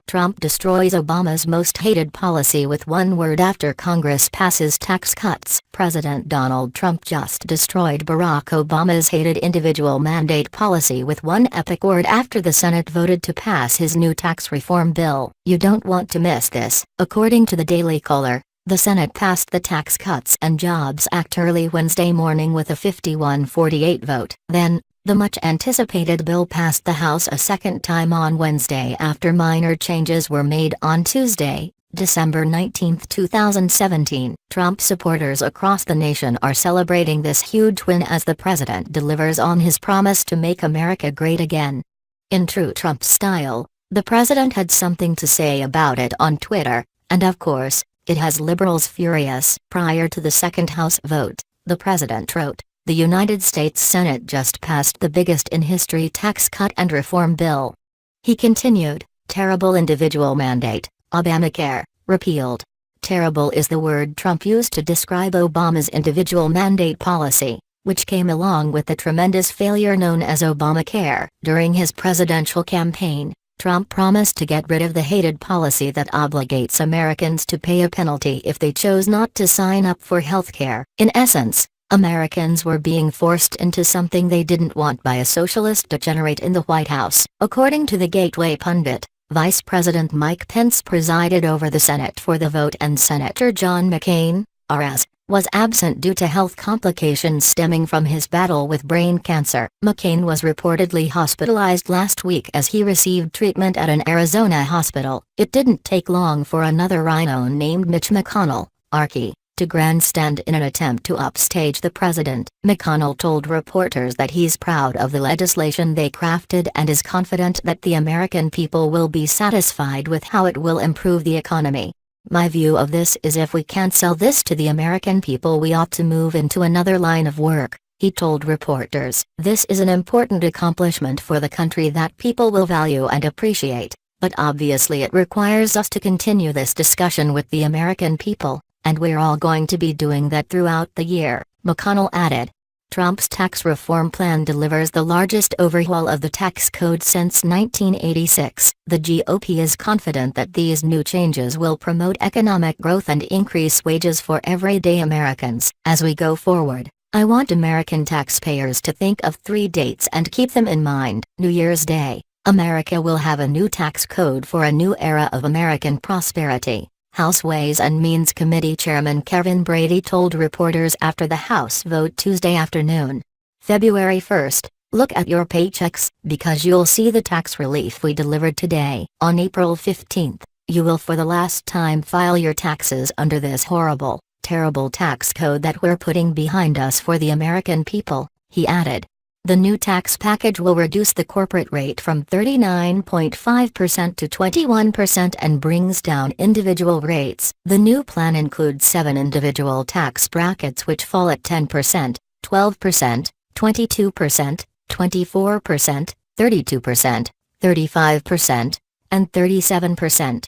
Trump destroys Obama's most hated policy with one word after Congress passes tax cuts. President Donald Trump just destroyed Barack Obama's hated individual mandate policy with one epic word after the Senate voted to pass his new tax reform bill. You don't want to miss this. According to the Daily Caller, the Senate passed the Tax Cuts and Jobs Act early Wednesday morning with a 51-48 vote. Then, the much-anticipated bill passed the House a second time on Wednesday after minor changes were made on Tuesday, December 19, 2017. Trump supporters across the nation are celebrating this huge win as the president delivers on his promise to make America great again. In true Trump style, the president had something to say about it on Twitter, and of course, it has liberals furious. Prior to the second House vote, the president wrote, "The United States Senate just passed the biggest in history tax cut and reform bill." He continued, "Terrible individual mandate, ObamaCare, repealed." Terrible is the word Trump used to describe Obama's individual mandate policy, which came along with the tremendous failure known as ObamaCare. During his presidential campaign, Trump promised to get rid of the hated policy that obligates Americans to pay a penalty if they chose not to sign up for health care. In essence, Americans were being forced into something they didn't want by a socialist degenerate in the White House. According to the Gateway pundit, Vice President Mike Pence presided over the Senate for the vote and Senator John McCain, RS, was absent due to health complications stemming from his battle with brain cancer. McCain was reportedly hospitalized last week as he received treatment at an Arizona hospital. It didn't take long for another rhino named Mitch McConnell, Archie, to grandstand in an attempt to upstage the president. McConnell told reporters that he's proud of the legislation they crafted and is confident that the American people will be satisfied with how it will improve the economy. "My view of this is if we can't sell this to the American people, we ought to move into another line of work," he told reporters. "This is an important accomplishment for the country that people will value and appreciate, but obviously it requires us to continue this discussion with the American people, and we're all going to be doing that throughout the year," McConnell added. Trump's tax reform plan delivers the largest overhaul of the tax code since 1986. The GOP is confident that these new changes will promote economic growth and increase wages for everyday Americans. "As we go forward, I want American taxpayers to think of 3 dates and keep them in mind. New Year's Day, America will have a new tax code for a new era of American prosperity," House Ways and Means Committee Chairman Kevin Brady told reporters after the House vote Tuesday afternoon. "February 1st, look at your paychecks, because you'll see the tax relief we delivered today. On April 15th, you will for the last time file your taxes under this horrible, terrible tax code that we're putting behind us for the American people," he added. The new tax package will reduce the corporate rate from 39.5% to 21% and brings down individual rates. The new plan includes 7 individual tax brackets which fall at 10%, 12%, 22%, 24%, 32%, 35%, and 37%.